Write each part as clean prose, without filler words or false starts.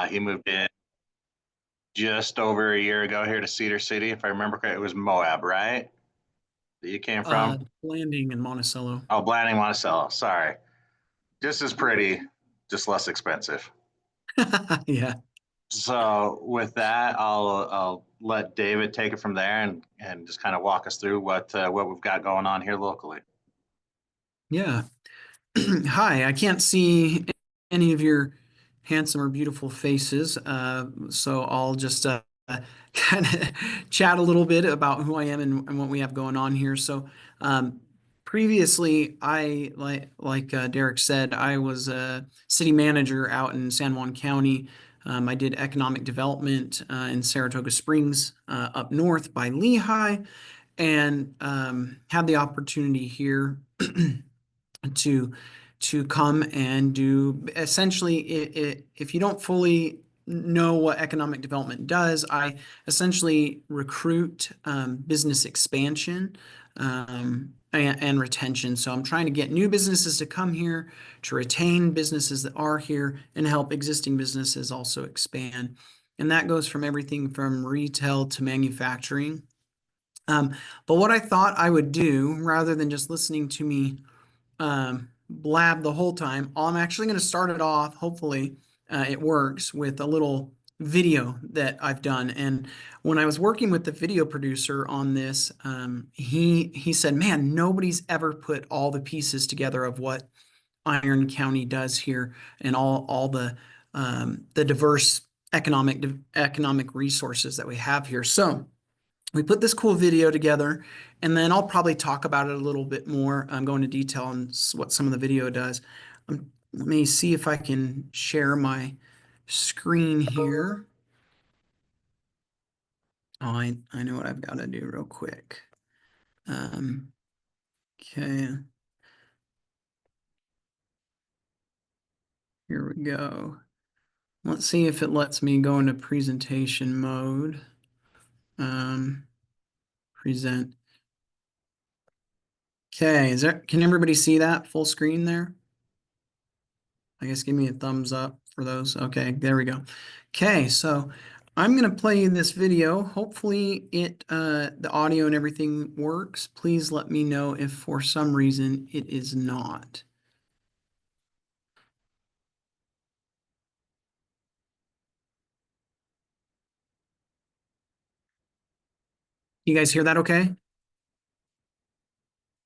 He moved in just over a year ago here to Cedar City. If I remember correctly, it was Moab, right? That you came from? Landing in Monticello. Oh, Blanding, Monticello. Sorry. Just as pretty, just less expensive. Yeah. So with that, I'll let David take it from there and just kind of walk us through what we've got going on here locally. Yeah. Hi, I can't see any of your handsome or beautiful faces, so I'll just kind of chat a little bit about who I am and what we have going on here. So, previously, I like Derek said, I was a city manager out in San Juan County. I did economic development in Saratoga Springs, up north by Lehigh, and had the opportunity here to come and do essentially if you don't fully know what economic development does, I essentially recruit business expansion and retention. So I'm trying to get new businesses to come here, to retain businesses that are here, and help existing businesses also expand. And that goes from everything from retail to manufacturing. But what I thought I would do, rather than just listening to me blab the whole time, I'm actually going to start it off. Hopefully, it works with a little video that I've done. And when I was working with the video producer on this, he said, "Man, nobody's ever put all the pieces together of what Iron County does here and all the diverse economic resources that we have here." So we put this cool video together, and then I'll probably talk about it a little bit more. I'm going into detail on what some of the video does. Let me see if I can share my screen here. Oh, I know what I've got to do real quick. Okay, here we go. Let's see if it lets me go into presentation mode. Present. Okay, can everybody see that full screen there? I guess give me a thumbs up for those. Okay, there we go. Okay, so I'm going to play you this video. Hopefully the audio and everything works. Please let me know if for some reason it is not. You guys hear that okay?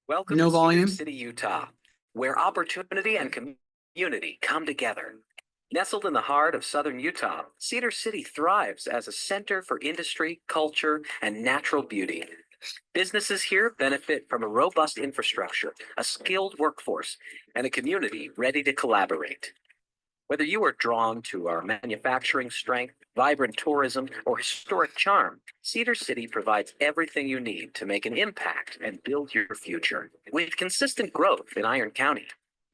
Welcome No to volume? Cedar City, Utah, where opportunity and community come together. Nestled in the heart of southern Utah, Cedar City thrives as a center for industry, culture, and natural beauty. Businesses here benefit from a robust infrastructure, a skilled workforce, and a community ready to collaborate. Whether you are drawn to our manufacturing strength, vibrant tourism, or historic charm, Cedar City provides everything you need to make an impact and build your future. With consistent growth in Iron County,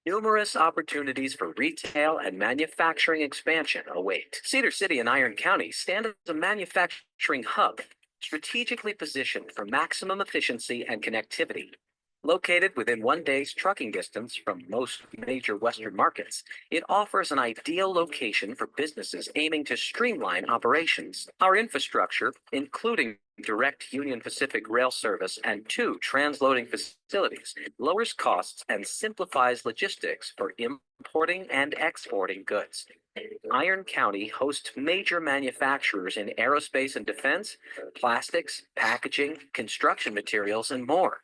numerous opportunities for retail and manufacturing expansion await. Cedar City and Iron County stand as a manufacturing hub, strategically positioned for maximum efficiency and connectivity. Located within one day's trucking distance from most major Western markets, it offers an ideal location for businesses aiming to streamline operations. Our infrastructure, including direct Union Pacific rail service and 2 transloading facilities, lowers costs and simplifies logistics for importing and exporting goods. Iron County hosts major manufacturers in aerospace and defense, plastics, packaging, construction materials, and more.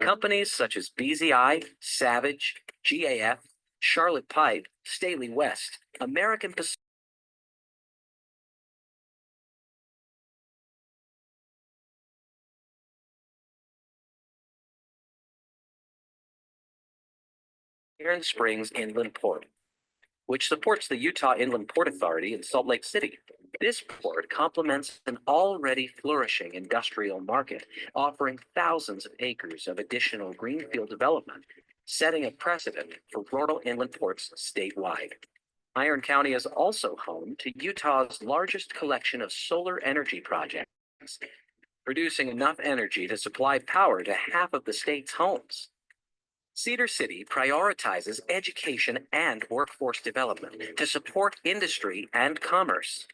Companies such as BZI, Savage, GAF, Charlotte Pipe, Staley West, American Pacific, Iron Springs Inland Port, which supports the Utah Inland Port Authority in Salt Lake City. This port complements an already flourishing industrial market, offering thousands of acres of additional greenfield development, setting a precedent for rural inland ports statewide. Iron County is also home to Utah's largest collection of solar energy projects, producing enough energy to supply power to half of the state's homes. Cedar City prioritizes education and workforce development to support industry and commerce.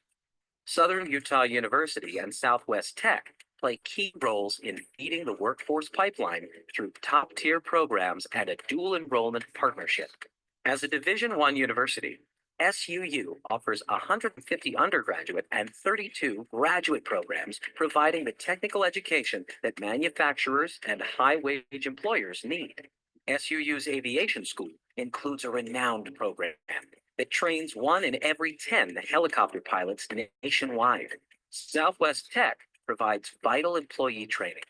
Southern Utah University and Southwest Tech play key roles in feeding the workforce pipeline through top-tier programs and a dual enrollment partnership. As a Division I university, SUU offers 150 undergraduate and 32 graduate programs, providing the technical education that manufacturers and high-wage employers need. SUU's aviation school includes a renowned program that trains 1 in every 10 helicopter pilots nationwide. Southwest Tech provides vital employee training,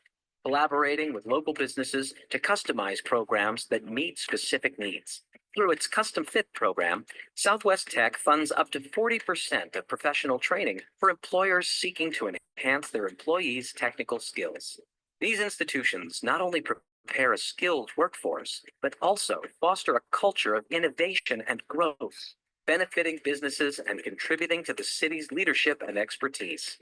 collaborating with local businesses to customize programs that meet specific needs. Through its Custom Fit program, Southwest Tech funds up to 40% of professional training for employers seeking to enhance their employees' technical skills. These institutions not only prepare a skilled workforce, but also foster a culture of innovation and growth, benefiting businesses and contributing to the city's leadership and expertise.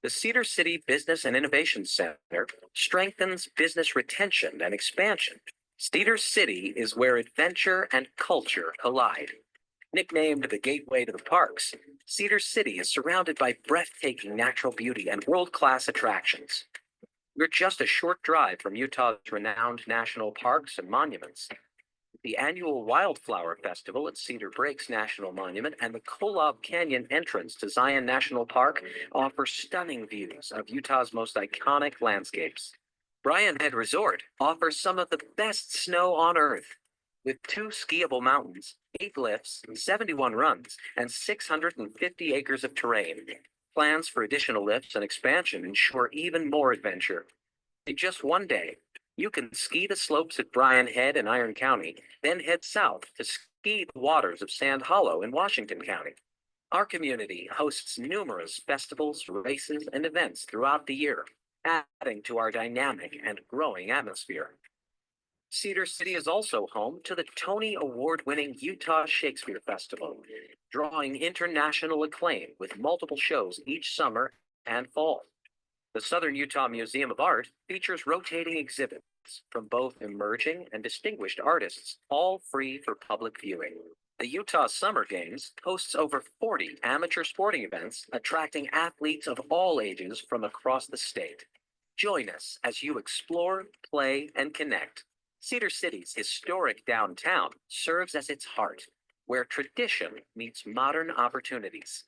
The Cedar City Business and Innovation Center strengthens business retention and expansion. Cedar City is where adventure and culture collide. Nicknamed the Gateway to the Parks, Cedar City is surrounded by breathtaking natural beauty and world-class attractions. We're just a short drive from Utah's renowned national parks and monuments. The annual Wildflower Festival at Cedar Breaks National Monument and the Kolob Canyon entrance to Zion National Park offer stunning views of Utah's most iconic landscapes. Bryan Head Resort offers some of the best snow on earth, with 2 skiable mountains, 8 lifts, 71 runs, and 650 acres of terrain. Plans for additional lifts and expansion ensure even more adventure. In just one day, you can ski the slopes at Bryan Head in Iron County, then head south to ski the waters of Sand Hollow in Washington County. Our community hosts numerous festivals, races, and events throughout the year, adding to our dynamic and growing atmosphere. Cedar City is also home to the Tony Award-winning Utah Shakespeare Festival, drawing international acclaim with multiple shows each summer and fall. The Southern Utah Museum of Art features rotating exhibits from both emerging and distinguished artists, all free for public viewing. The Utah Summer Games hosts over 40 amateur sporting events, attracting athletes of all ages from across the state. Join us as you explore, play, and connect. Cedar City's historic downtown serves as its heart, where tradition meets modern opportunities.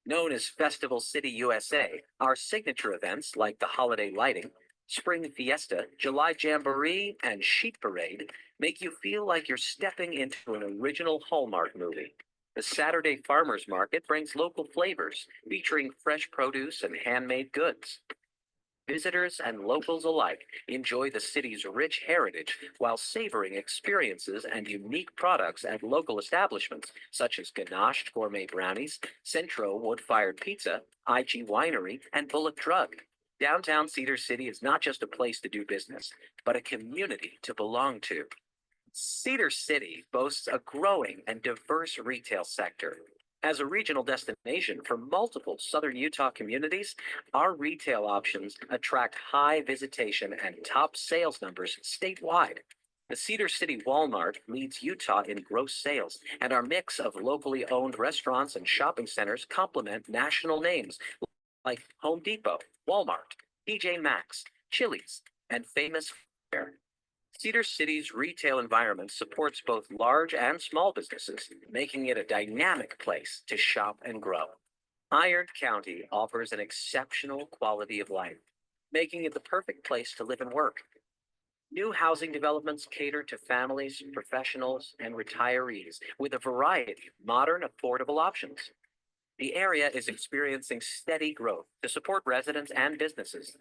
Known as Festival City USA, our signature events like the holiday lighting, Spring Fiesta, July Jamboree, and Sheep Parade make you feel like you're stepping into an original Hallmark movie. The Saturday Farmers Market brings local flavors, featuring fresh produce and handmade goods. Visitors and locals alike enjoy the city's rich heritage while savoring experiences and unique products at local establishments such as Ganashed Gourmet Brownies, Centro Wood-Fired Pizza, IG Winery, and Bullock Drug. Downtown Cedar City is not just a place to do business, but a community to belong to. Cedar City boasts a growing and diverse retail sector. As a regional destination for multiple Southern Utah communities, our retail options attract high visitation and top sales numbers statewide. The Cedar City Walmart leads Utah in gross sales, and our mix of locally owned restaurants and shopping centers complement national names like Home Depot, Walmart, TJ Maxx, Chili's, and Famous Fare. Cedar City's retail environment supports both large and small businesses, making it a dynamic place to shop and grow. Iron County offers an exceptional quality of life, making it the perfect place to live and work. New housing developments cater to families, professionals, and retirees with a variety of modern, affordable options. The area is experiencing steady growth to support residents and businesses.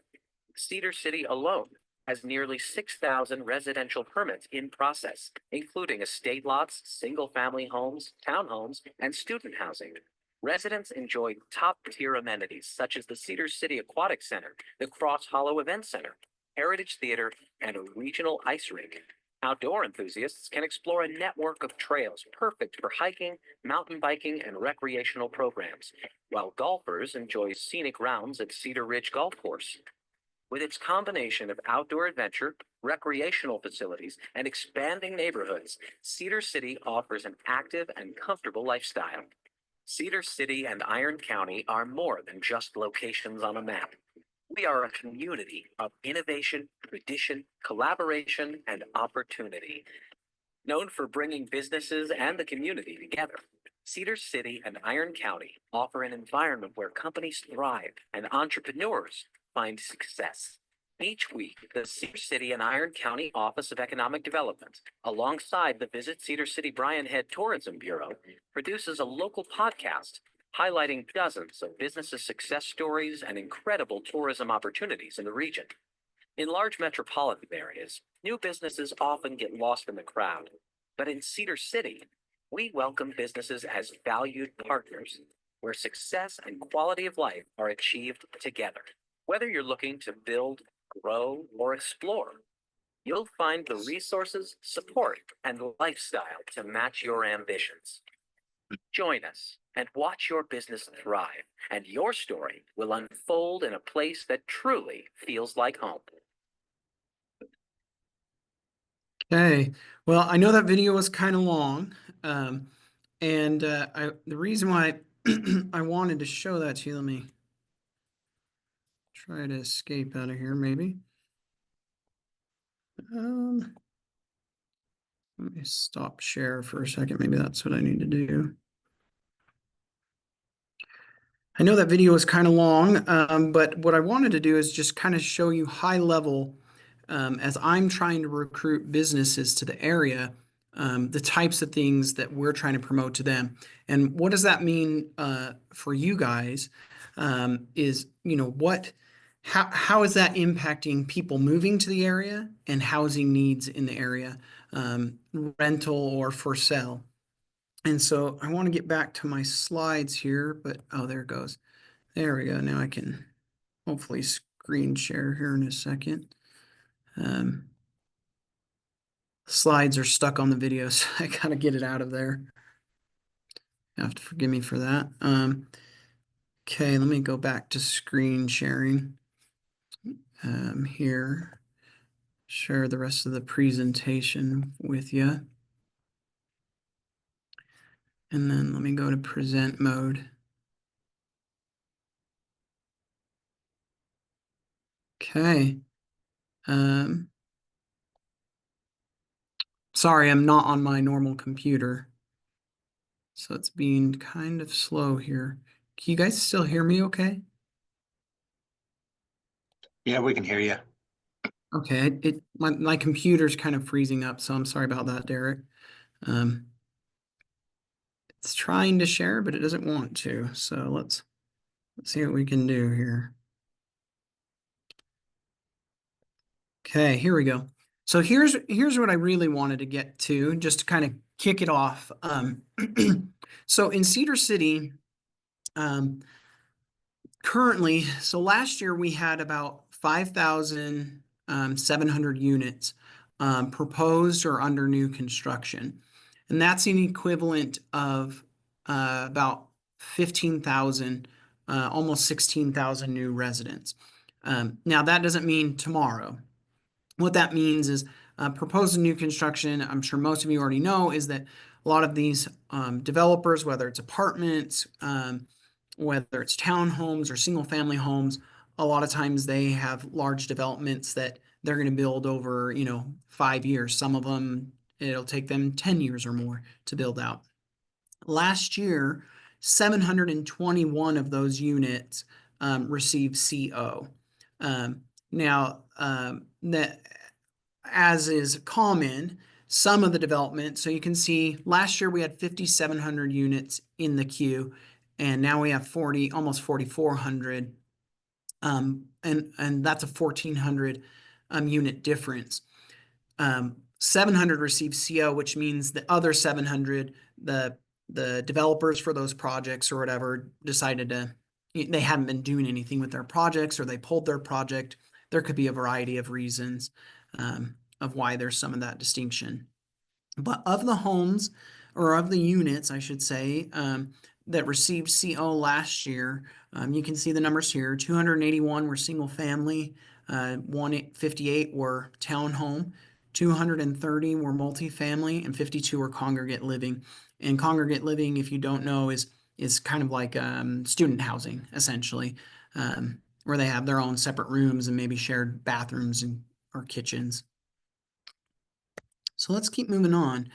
Cedar City alone has nearly 6,000 residential permits in process, including estate lots, single-family homes, townhomes, and student housing. Residents enjoy top-tier amenities such as the Cedar City Aquatic Center, the Cross Hollow Event Center, Heritage Theater, and a regional ice rink. Outdoor enthusiasts can explore a network of trails perfect for hiking, mountain biking, and recreational programs, while golfers enjoy scenic rounds at Cedar Ridge Golf Course. With its combination of outdoor adventure, recreational facilities, and expanding neighborhoods, Cedar City offers an active and comfortable lifestyle. Cedar City and Iron County are more than just locations on a map. We are a community of innovation, tradition, collaboration, and opportunity. Known for bringing businesses and the community together, Cedar City and Iron County offer an environment where companies thrive and entrepreneurs find success. Each week, the Cedar City and Iron County Office of Economic Development, alongside the Visit Cedar City Bryan Head Tourism Bureau, produces a local podcast highlighting dozens of businesses' success stories and incredible tourism opportunities in the region. In large metropolitan areas, new businesses often get lost in the crowd, but in Cedar City, we welcome businesses as valued partners, where success and quality of life are achieved together. Whether you're looking to build, grow, or explore, you'll find the resources, support, and lifestyle to match your ambitions. Join us and watch your business thrive, and your story will unfold in a place that truly feels like home. Okay, well, I know that video was kind of long, and the reason why I wanted to show that to you, let me try to escape out of here, maybe. Let me stop share for a second. Maybe that's what I need to do. I know that video is kind of long, but what I wanted to do is just kind of show you high level, as I'm trying to recruit businesses to the area, the types of things that we're trying to promote to them. And what does that mean for you guys? Is, you know, how is that impacting people moving to the area and housing needs in the area, rental or for sale? And so I want to get back to my slides here, but oh, there it goes. There we go. Now I can hopefully screen share here in a second. Slides are stuck on the video, so I gotta get it out of there. You have to forgive me for that. Okay, let me go back to screen sharing. Here, share the rest of the presentation with you. And then let me go to present mode. Okay. Sorry, I'm not on my normal computer, so it's being kind of slow here. Can you guys still hear me okay? Yeah, we can hear you. Okay, my computer's kind of freezing up, so I'm sorry about that, Derek. It's trying to share, but it doesn't want to. So let's see what we can do here. Okay, here we go. So here's what I really wanted to get to, just to kind of kick it off. So in Cedar City, currently, so last year we had about 5,700 units proposed or under new construction. And that's an equivalent of about 15,000, almost 16,000 new residents. Now, that doesn't mean tomorrow. What that means is proposed new construction, I'm sure most of you already know, is that a lot of these developers, whether it's apartments, whether it's townhomes or single family homes, a lot of times they have large developments that they're going to build over, 5 years. Some of them, it'll take them 10 years or more to build out. Last year, 721 of those units received CO. Now, that, as is common, some of the development, so you can see last year we had 5,700 units in the queue, and now we have almost 4,400, and that's a 1,400 unit difference. 700 received CO, which means the other 700, the developers for those projects or whatever decided they haven't been doing anything with their projects, or they pulled their project. There could be a variety of reasons of why there's some of that distinction. But of the homes, or of the units, I should say, that received CO last year, you can see the numbers here. 281 were single family, 158 were townhome, 230 were multifamily, and 52 were congregate living. And congregate living, if you don't know, is kind of like student housing, essentially, where they have their own separate rooms and maybe shared bathrooms or kitchens. So let's keep moving on.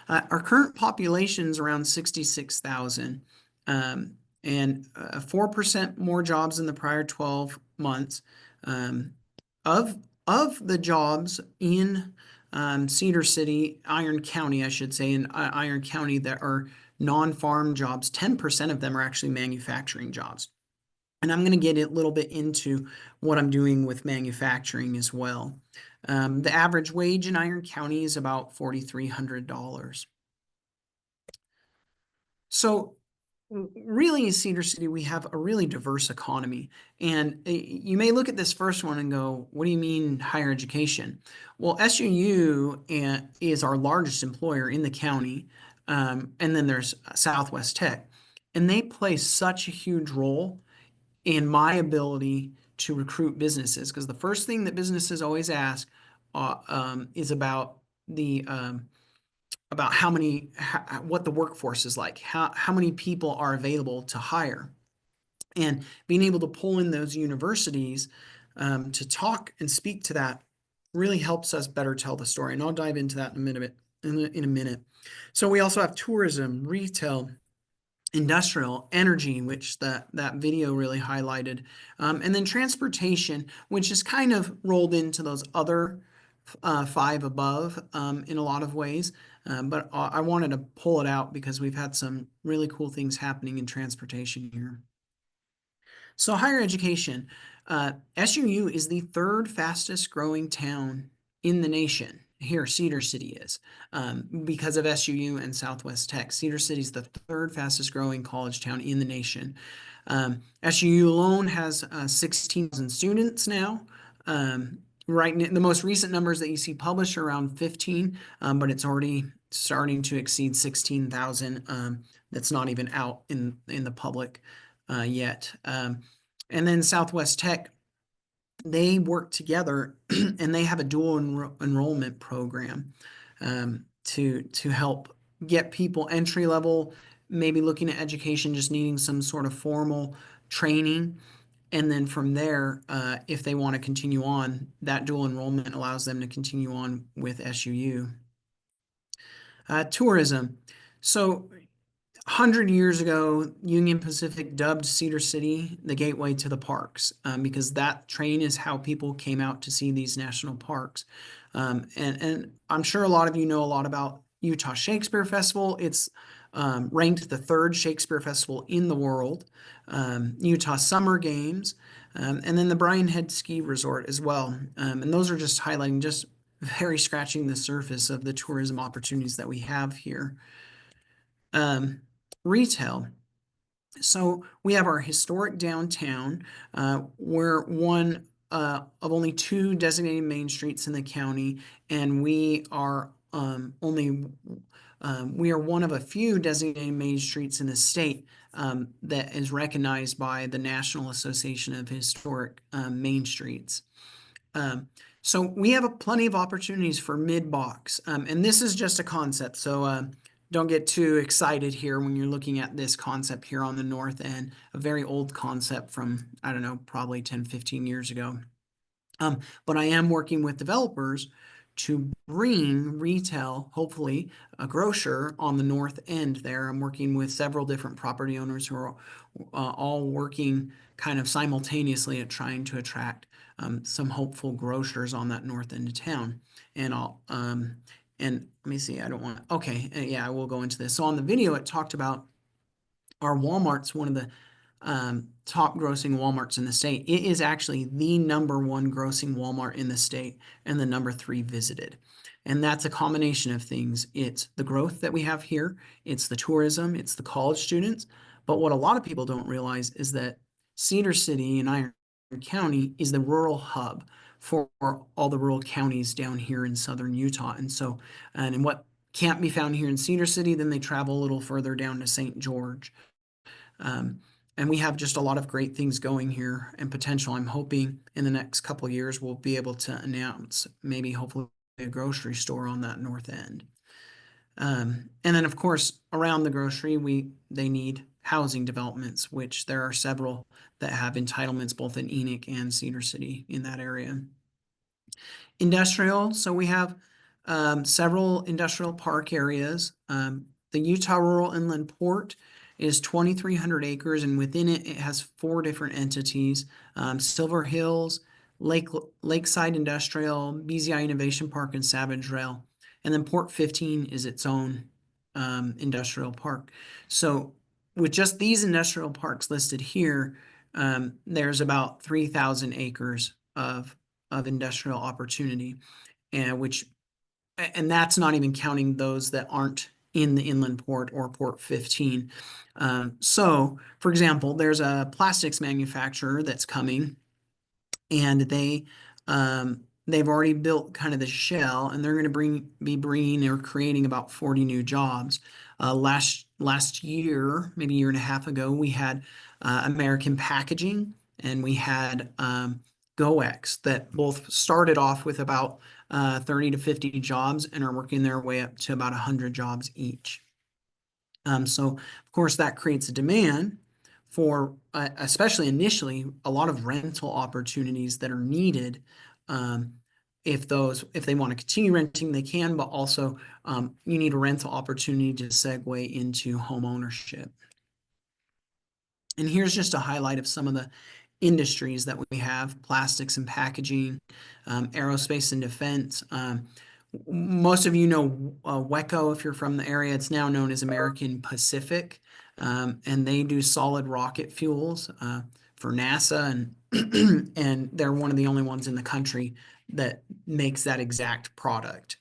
Our current population is around 66,000, and 4% more jobs in the prior 12 months. Of the jobs in Cedar City, Iron County, I should say, in Iron County that are non-farm jobs, 10% of them are actually manufacturing jobs. And I'm going to get a little bit into what I'm doing with manufacturing as well. The average wage in Iron County is about $4,300. So really in Cedar City, we have a really diverse economy. And you may look at this first one and go, what do you mean higher education? Well, SUU is our largest employer in the county. And then there's Southwest Tech. And they play such a huge role in my ability to recruit businesses, because the first thing that businesses always ask is about what the workforce is like, how many people are available to hire, and being able to pull in those universities to talk and speak to that really helps us better tell the story. And I'll dive into that in a minute. So we also have tourism, retail, industrial, energy, which that video really highlighted, and then transportation, which is kind of rolled into those other 5 above in a lot of ways, but I wanted to pull it out because we've had some really cool things happening in transportation here. So higher education, SUU is the 3rd fastest growing town in the nation. Here, Cedar City is, because of SUU and Southwest Tech. Cedar City is the 3rd fastest growing college town in the nation. SUU alone has 16,000 students now. Right, the most recent numbers that you see published are around 15, but it's already starting to exceed 16,000. That's not even out in the public yet. And then Southwest Tech, they work together and they have a dual enrollment program to help get people entry level, maybe looking at education, just needing some sort of formal training. And then from there, if they want to continue on, that dual enrollment allows them to continue on with SUU. Tourism. So 100 years ago, Union Pacific dubbed Cedar City the gateway to the parks, because that train is how people came out to see these national parks. And I'm sure a lot of you know a lot about Utah Shakespeare Festival. It's ranked the 3rd Shakespeare Festival in the world. Utah Summer Games, and then the Bryan Head Ski Resort as well. And those are just highlighting, just very scratching the surface of the tourism opportunities that we have here. Retail. So we have our historic downtown. We're one of only 2 designated main streets in the county, and we are we are one of a few designated main streets in the state that is recognized by the National Association of Historic Main Streets. So we have plenty of opportunities for mid-box, and this is just a concept. So don't get too excited here when you're looking at this concept here on the north end, a very old concept from, I don't know, probably 10, 15 years ago. But I am working with developers to bring retail, hopefully a grocer on the north end there. I'm working with several different property owners who are all working kind of simultaneously at trying to attract some hopeful grocers on that north end of town. And and let me see, I don't want to, okay, yeah, I will go into this. So on the video, it talked about our Walmart's one of the top grossing Walmarts in the state. It is actually the #1 grossing Walmart in the state and the #3 visited. And that's a combination of things. It's the growth that we have here. It's the tourism. It's the college students. But what a lot of people don't realize is that Cedar City and Iron County is the rural hub for all the rural counties down here in southern Utah. And so, and what can't be found here in Cedar City, then they travel a little further down to St. George. And we have just a lot of great things going here and potential. I'm hoping in the next couple of years we'll be able to announce maybe hopefully a grocery store on that north end. And then of course around the grocery they need housing developments, which there are several that have entitlements both in Enoch and Cedar City in that area. Industrial, so we have several industrial park areas. The Utah Rural Inland Port is 2,300 acres, and within it, it has 4 different entities: Silver Hills, Lakeside Industrial, BZI Innovation Park, and Savage Rail. And then Port 15 is its own industrial park. So with just these industrial parks listed here, there's about 3,000 acres of industrial opportunity, and that's not even counting those that aren't in the inland port or Port 15. So, for example, there's a plastics manufacturer that's coming, and they've already built kind of the shell, and they're going to be bringing or creating about 40 new jobs. Last year, maybe a year and a half ago, we had American Packaging, and we had GoEx that both started off with about 30 to 50 jobs and are working their way up to about 100 jobs each. So of course that creates a demand for, especially initially, a lot of rental opportunities that are needed. If they want to continue renting, they can, but also you need a rental opportunity to segue into home ownership. And here's just a highlight of some of the industries that we have: plastics and packaging, aerospace and defense. Most of you know WECO if you're from the area. It's now known as American Pacific, and they do solid rocket fuels for NASA, and and they're one of the only ones in the country that makes that exact product.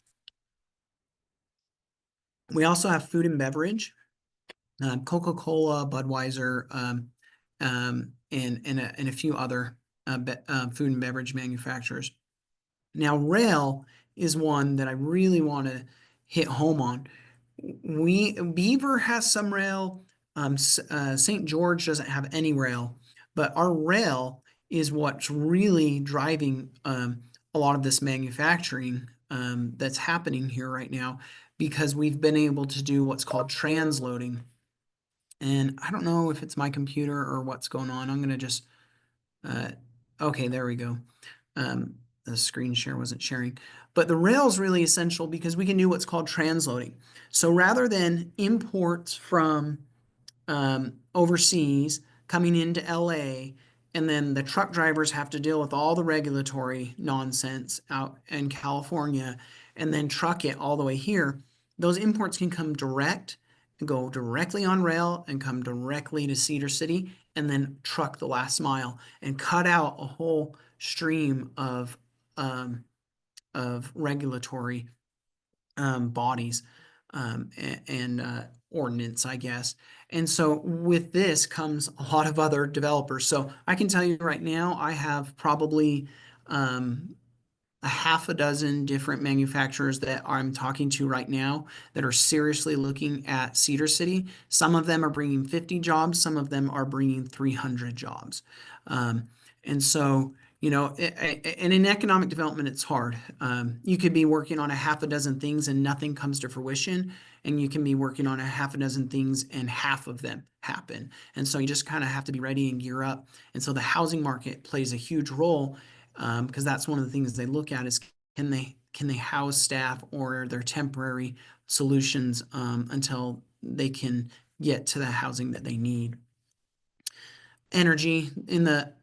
We also have food and beverage, Coca-Cola, Budweiser, and a few other food and beverage manufacturers. Now, rail is one that I really want to hit home on. Beaver has some rail. St. George doesn't have any rail, but our rail is what's really driving a lot of this manufacturing that's happening here right now, because we've been able to do what's called transloading. And I don't know if it's my computer or what's going on. I'm going to just, okay, there we go. The screen share wasn't sharing. But the rail is really essential because we can do what's called transloading. So rather than imports from overseas coming into LA, and then the truck drivers have to deal with all the regulatory nonsense out in California and then truck it all the way here, those imports can come direct and go directly on rail and come directly to Cedar City and then truck the last mile and cut out a whole stream of regulatory bodies and ordinance, I guess. And so with this comes a lot of other developers. So I can tell you right now, I have probably a half a dozen different manufacturers that I'm talking to right now that are seriously looking at Cedar City. Some of them are bringing 50 jobs. Some of them are bringing 300 jobs. And so, you know, and in economic development, it's hard. You could be working on a half a dozen things and nothing comes to fruition. And you can be working on a half a dozen things and half of them happen. And so you just kind of have to be ready and gear up. And so the housing market plays a huge role, because that's one of the things they look at is can they house staff or their temporary solutions until they can get to the housing that they need. Energy, in the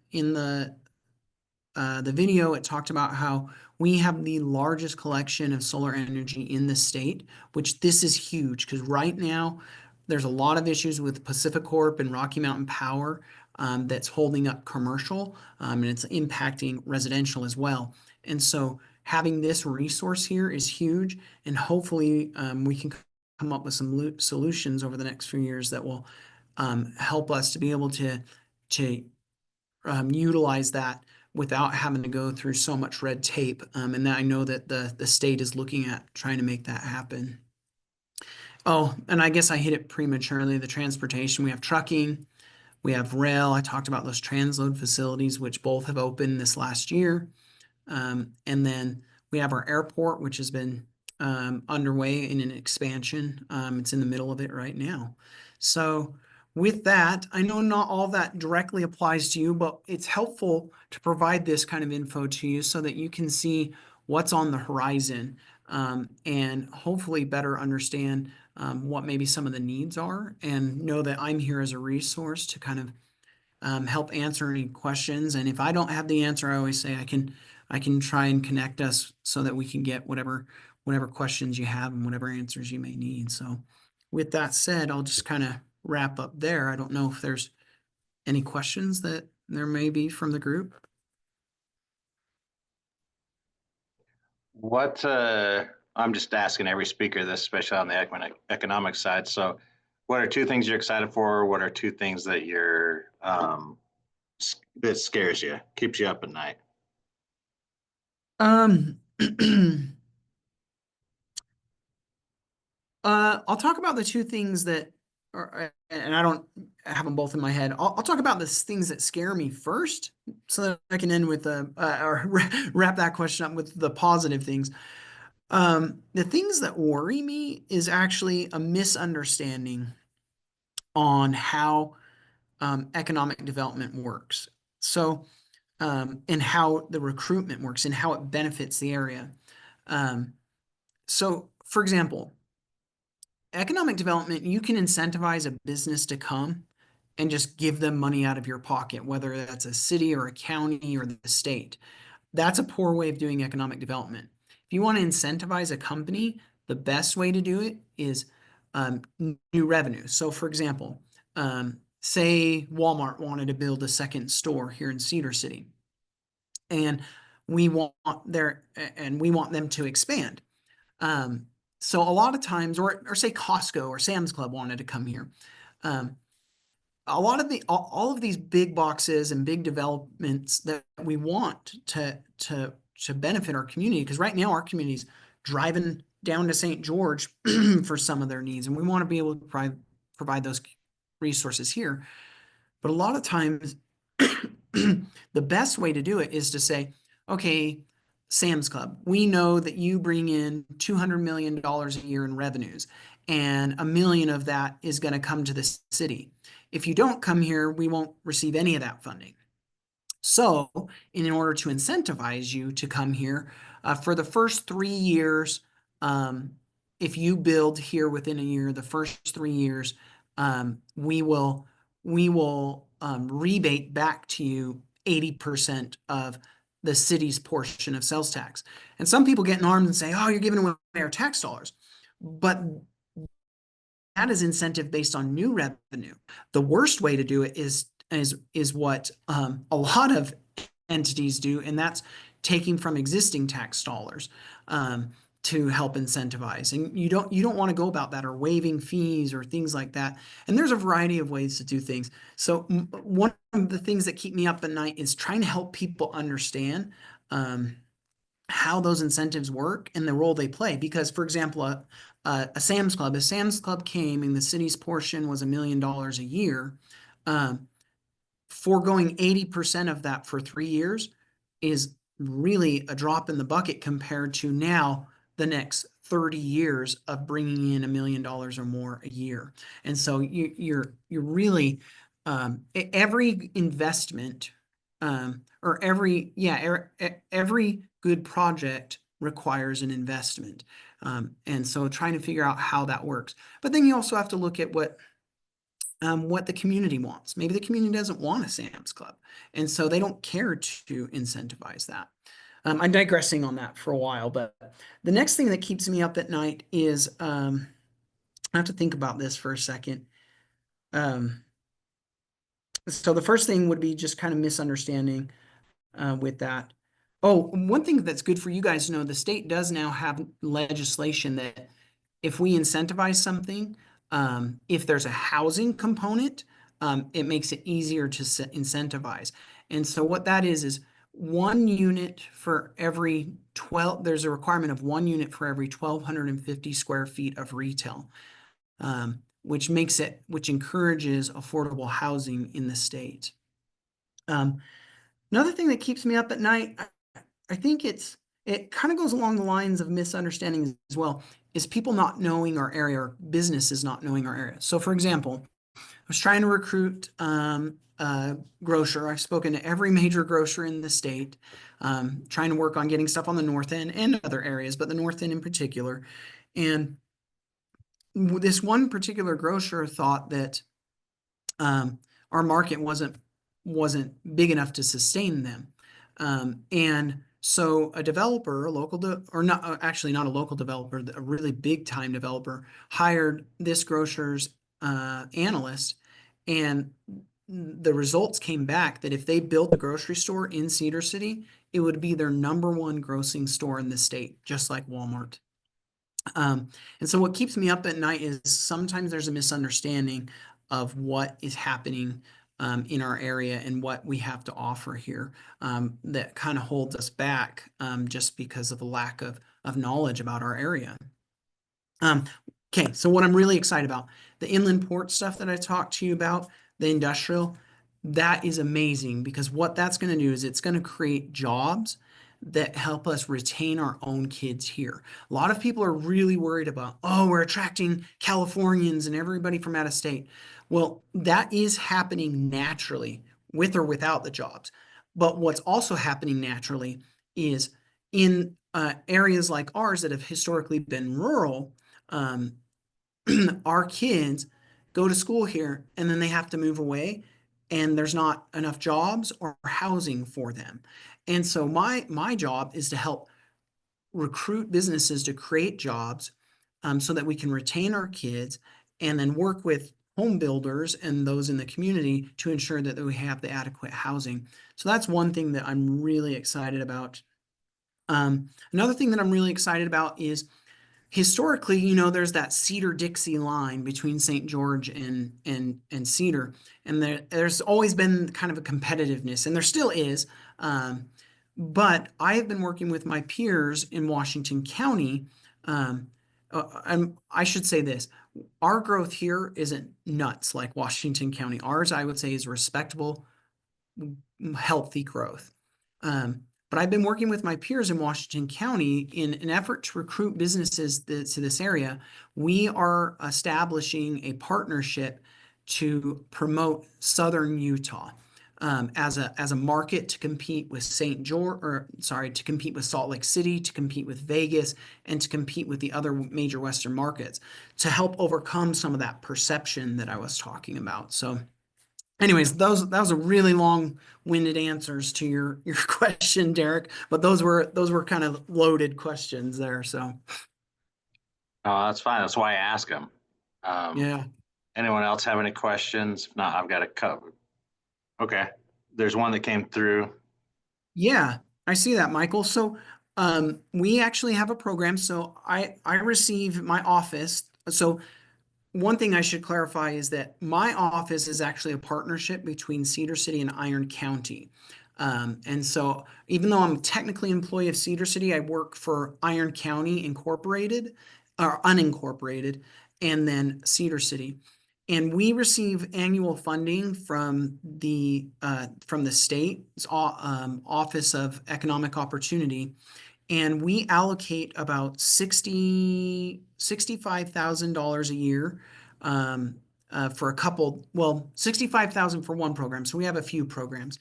video, it talked about how we have the largest collection of solar energy in the state, which this is huge because right now there's a lot of issues with Pacific Corp and Rocky Mountain Power that's holding up commercial, and it's impacting residential as well. And so having this resource here is huge, and hopefully we can come up with some solutions over the next few years that will help us to be able to utilize that without having to go through so much red tape. And I know that the state is looking at trying to make that happen. Oh, and I guess I hit it prematurely. The transportation, we have trucking, We have rail. I talked about those transload facilities, which both have opened this last year. And then we have our airport, which has been underway in an expansion. It's in the middle of it right now. So with that, I know not all that directly applies to you, but it's helpful to provide this kind of info to you so that you can see what's on the horizon, and hopefully better understand what maybe some of the needs are, and know that I'm here as a resource to kind of help answer any questions. And if I don't have the answer, I always say I can try and connect us so that we can get whatever questions you have and whatever answers you may need. So with that said, I'll just kind of wrap up there. I don't know if there's any questions that there may be from the group. What, I'm just asking every speaker this, especially on the economic side. So what are two things you're excited for? What are two things that that scares you, keeps you up at night? I'll talk about the two things that are, and I don't have them both in my head. I'll talk about the things that scare me first, so that I can end with or wrap that question up with the positive things. The things that worry me is actually a misunderstanding on how economic development works. So, and how the recruitment works and how it benefits the area. So, for example, economic development, you can incentivize a business to come and just give them money out of your pocket, whether that's a city or a county or the state. That's a poor way of doing economic development. If you want to incentivize a company, the best way to do it is new revenue. So, for example, say Walmart wanted to build a second store here in Cedar City, and we want them to expand. So a lot of times, or say Costco or Sam's Club wanted to come here. A lot of all of these big boxes and big developments that we want to benefit our community, because right now our community's driving down to St. George for some of their needs, and we want to be able to provide those resources here. But a lot of times, the best way to do it is to say, okay, Sam's Club, we know that you bring in $200 million a year in revenues, and $1 million of that is going to come to the city. If you don't come here, we won't receive any of that funding. So in order to incentivize you to come here, for the first 3 years, if you build here within a year, the first 3 years, we will rebate back to you 80% of the city's portion of sales tax. And some people get in arms and say, oh, you're giving away our tax dollars. But that is incentive based on new revenue. The worst way to do it is what a lot of entities do, and that's taking from existing tax dollars to help incentivize. And you don't want to go about that, or waiving fees or things like that. And there's a variety of ways to do things. So one of the things that keep me up at night is trying to help people understand how those incentives work and the role they play. Because, for example, a Sam's Club came and the city's portion was $1 million a year, foregoing 80% of that for 3 years is really a drop in the bucket compared to now the next 30 years of bringing in $1 million or more a year. And so you're really every investment or every good project requires an investment. And so trying to figure out how that works. But then you also have to look at what the community wants. Maybe the community doesn't want a Sam's Club, and so they don't care to incentivize that. I'm digressing on that for a while, but the next thing that keeps me up at night is, I have to think about this for a second. So the first thing would be just kind of misunderstanding with that. Oh, one thing that's good for you guys to know, the state does now have legislation that if we incentivize something, if there's a housing component, it makes it easier to incentivize. And so what that is 1 unit for every 12, there's a requirement of 1 unit for every 1,250 square feet of retail. which encourages affordable housing in the state. Another thing that keeps me up at night, I think it kind of goes along the lines of misunderstandings as well, is people not knowing our area or businesses not knowing our area. So for example, I was trying to recruit a grocer. I've spoken to every major grocer in the state, trying to work on getting stuff on the north end and other areas, but the north end in particular. And this one particular grocer thought that our market wasn't big enough to sustain them. And so a developer, or not, actually not a local developer, a really big time developer, hired this grocer's analyst, and the results came back that if they built a grocery store in Cedar City, it would be their #1 grossing store in the state, just like Walmart. And so what keeps me up at night is sometimes there's a misunderstanding of what is happening in our area and what we have to offer here, that kind of holds us back, just because of a lack of knowledge about our area. Okay, so what I'm really excited about, the inland port stuff that I talked to you about, the industrial, that is amazing, because what that's going to do is it's going to create jobs that help us retain our own kids here. A lot of people are really worried about, oh, we're attracting Californians and everybody from out of state. Well, that is happening naturally with or without the jobs. But what's also happening naturally is in areas like ours that have historically been rural, our kids go to school here and then they have to move away, and there's not enough jobs or housing for them. And so my job is to help recruit businesses to create jobs, so that we can retain our kids, and then work with home builders and those in the community to ensure that we have the adequate housing. So that's one thing that I'm really excited about. Another thing that I'm really excited about is, historically, there's that Cedar-Dixie line between St. George and Cedar, and there's always been kind of a competitiveness, and there still is. But I have been working with my peers in Washington County. I should say this: our growth here isn't nuts like Washington County. Ours, I would say, is respectable, healthy growth. But I've been working with my peers in Washington County in an effort to recruit businesses to this area. We are establishing a partnership to promote Southern Utah as a market to compete with to compete with Salt Lake City, to compete with Vegas, and to compete with the other major Western markets, to help overcome some of that perception that I was talking about. So anyways, that was a really long-winded answers to your question, Derek, but those were kind of loaded questions there. So Oh, that's fine. That's why I ask them. yeah. Anyone else have any questions? If not, I've got it covered. Okay. There's one that came through. Yeah, I see that, Michael. So we actually have a program. So I receive my office. So one thing I should clarify is that my office is actually a partnership between Cedar City and Iron County. And so even though I'm technically an employee of Cedar City, I work for Iron County Incorporated or unincorporated, and then Cedar City. And we receive annual funding from the state's Office of Economic Opportunity, and we allocate about $65,000 a year, for a couple. Well, 65,000 for one program. So we have a few programs.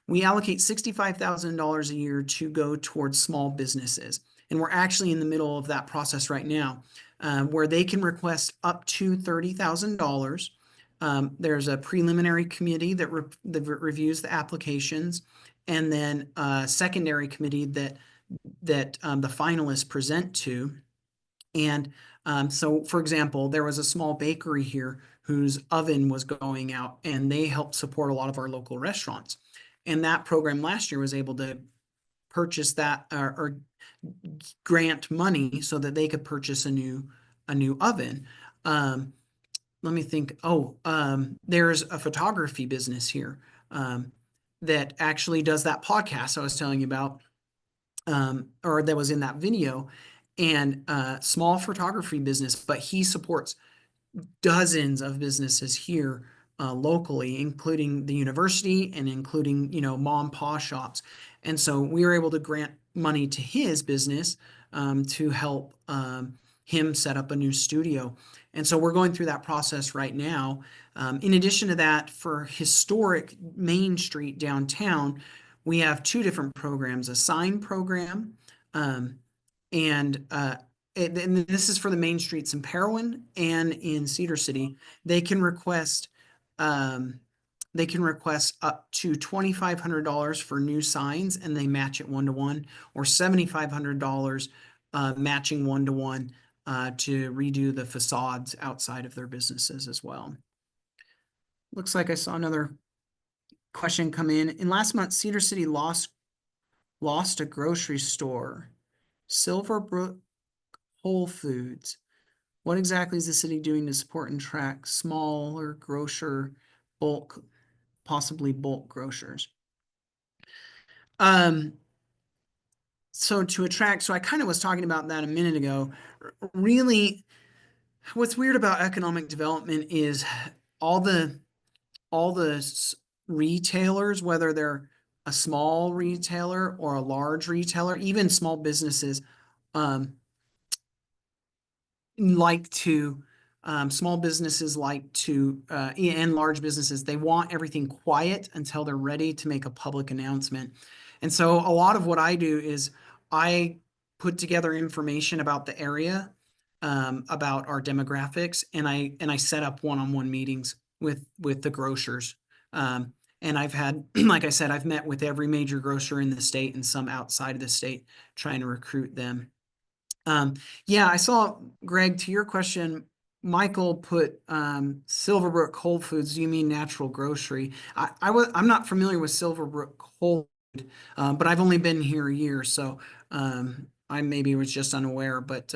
We allocate $65,000 a year to go towards small businesses, and we're actually in the middle of that process right now, where they can request up to $30,000. There's a preliminary committee that reviews the applications, and then a secondary committee that the finalists present to. And so, for example, there was a small bakery here whose oven was going out, and they helped support a lot of our local restaurants. And that program last year was able to purchase that, or grant money so that they could purchase a new oven. Let me think. Oh, there's a photography business here that actually does that podcast I was telling you about, or that was in that video, and small photography business, but he supports dozens of businesses here locally, including the university and including, mom and pop shops. And so we were able to grant money to his business to help him set up a new studio. And so we're going through that process right now. In addition to that, for historic Main Street downtown, we have two different programs, a sign program, and and this is for the main streets in Parowan and in Cedar City. They can request um, up to $2,500 for new signs, and they match it 1-to-1, or $7,500 matching 1-to-1 to redo the facades outside of their businesses as well. Looks like I saw another question come in. In last month, Cedar City lost a grocery store, Silverbrook Whole Foods. What exactly is the city doing to support and track smaller grocer bulk, possibly bulk grocers? So to attract, so I kind of was talking about that a minute ago. Really, what's weird about economic development is all the retailers, whether they're a small retailer or a large retailer, even small businesses, like to small businesses like to and large businesses, they want everything quiet until they're ready to make a public announcement. And so a lot of what I do is I put together information about the area, about our demographics, and I set up one-on-one meetings with the grocers. And I've had, like I said, I've met with every major grocer in the state and some outside of the state, trying to recruit them. Yeah, I saw, Greg, to your question, Michael put Silverbrook Whole Foods. Do you mean natural grocery? I'm not familiar with Silverbrook Whole Food, but I've only been here a year, so I maybe was just unaware. But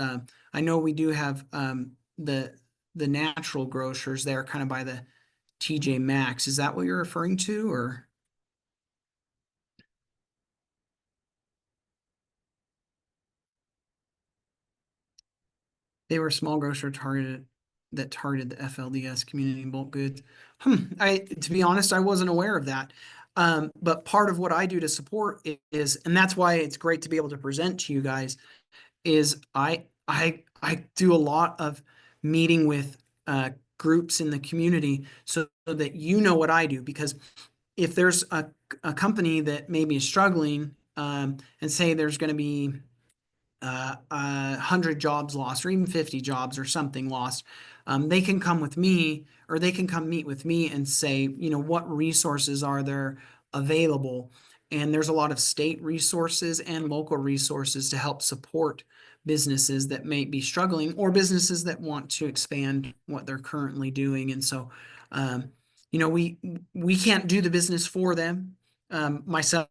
I know we do have the natural grocers there, kind of by the TJ Maxx. Is that what you're referring to, or? They were a small grocer targeted the FLDS community bulk goods. To be honest, I wasn't aware of that. But part of what I do to support is, and that's why it's great to be able to present to you guys, is I do a lot of meeting with groups in the community so that you know what I do. Because if there's a company that maybe is struggling, and say there's going to be 100 jobs lost, or even 50 jobs or something lost, they can come with me, or they can come meet with me and say, what resources are there available? And there's a lot of state resources and local resources to help support businesses that may be struggling, or businesses that want to expand what they're currently doing. And so, we can't do the business for them. Myself,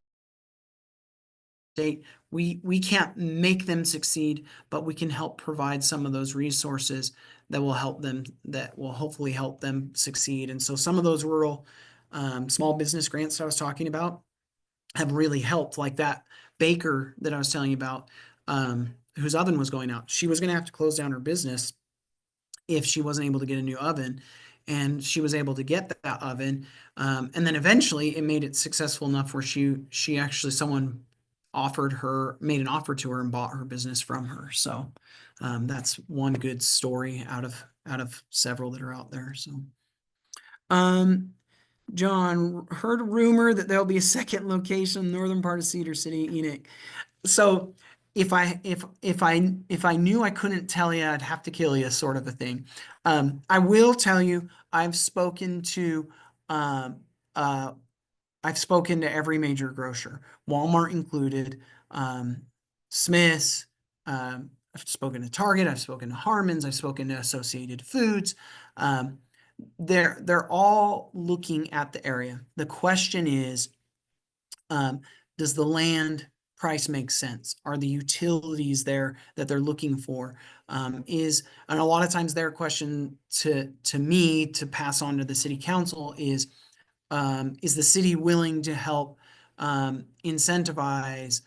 we can't make them succeed, but we can help provide some of those resources that will hopefully help them succeed. And so some of those rural small business grants that I was talking about have really helped, like that baker that I was telling you about, whose oven was going out. She was going to have to close down her business if she wasn't able to get a new oven. And she was able to get that oven. And then eventually it made it successful enough where someone made an offer to her and bought her business from her. So that's one good story out of several that are out there. So John, heard a rumor that there'll be a second location in the northern part of Cedar City, Enoch. So if I knew I couldn't tell you, I'd have to kill you, sort of a thing. I will tell you, I've spoken to every major grocer, Walmart included, Smith's. I've spoken to Target. I've spoken to Harmon's. I've spoken to Associated Foods. They're all looking at the area. The question is, does the land price make sense? Are the utilities there that they're looking for? And a lot of times their question to me to pass on to the city council is the city willing to help incentivize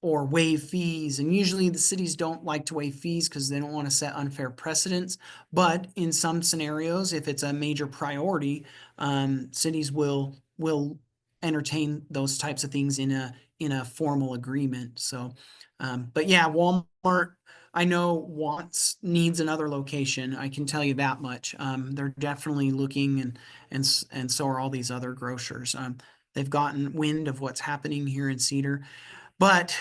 or waive fees. And usually the cities don't like to waive fees because they don't want to set unfair precedents. But in some scenarios, if it's a major priority, cities will entertain those types of things in a formal agreement. So, but yeah, Walmart, I know needs another location. I can tell you that much. They're definitely looking, and so are all these other grocers. They've gotten wind of what's happening here in Cedar. But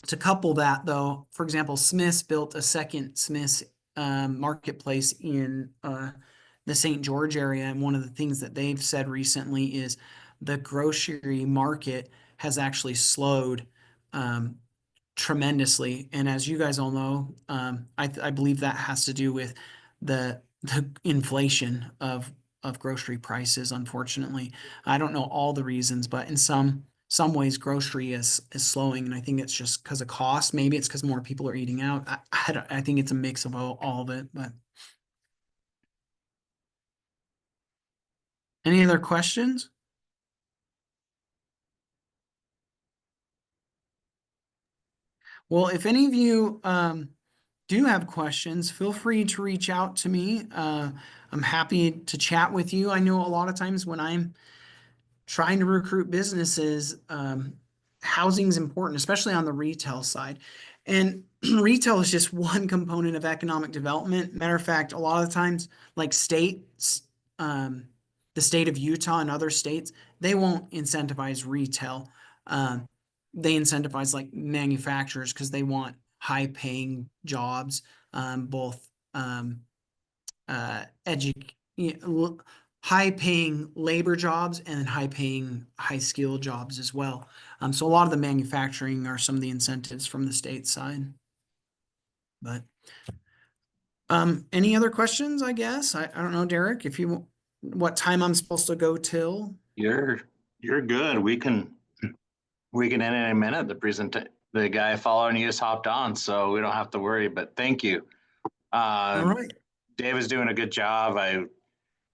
to couple that, though, for example, Smith's built a second Smith's marketplace in the St. George area. And one of the things that they've said recently is the grocery market has actually slowed tremendously. And as you guys all know, I believe that has to do with the inflation of grocery prices. Unfortunately, I don't know all the reasons, but in some ways, grocery is slowing, and I think it's just because of cost. Maybe it's because more people are eating out. I think it's a mix of all of it. But any other questions? Well, if any of you do have questions, feel free to reach out to me. I'm happy to chat with you. I know a lot of times when I'm trying to recruit businesses, housing is important, especially on the retail side. And retail is just one component of economic development. Matter of fact, a lot of times, like states, the state of Utah and other states, they won't incentivize retail. They incentivize like manufacturers because they want high paying jobs, both high paying labor jobs and high paying high skill jobs as well. So a lot of the manufacturing are some of the incentives from the state side. But any other questions, I guess? I don't know, Derek, what time I'm supposed to go till? You're good. We can end in a minute. The guy following you just hopped on, so we don't have to worry. But thank you. All right. Dave is doing a good job. I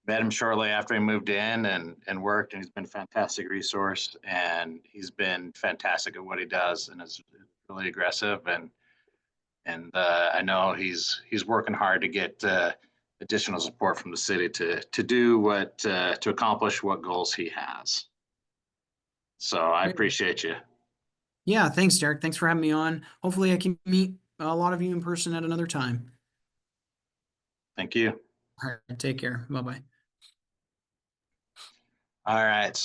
met him shortly after he moved in and worked, and he's been a fantastic resource, and he's been fantastic at what he does, and is really aggressive, and I know he's working hard to get additional support from the city to do to accomplish what goals he has. So I appreciate you. Yeah, thanks, Derek. Thanks for having me on. Hopefully I can meet a lot of you in person at another time. Thank you. All right, take care. Bye-bye. All right.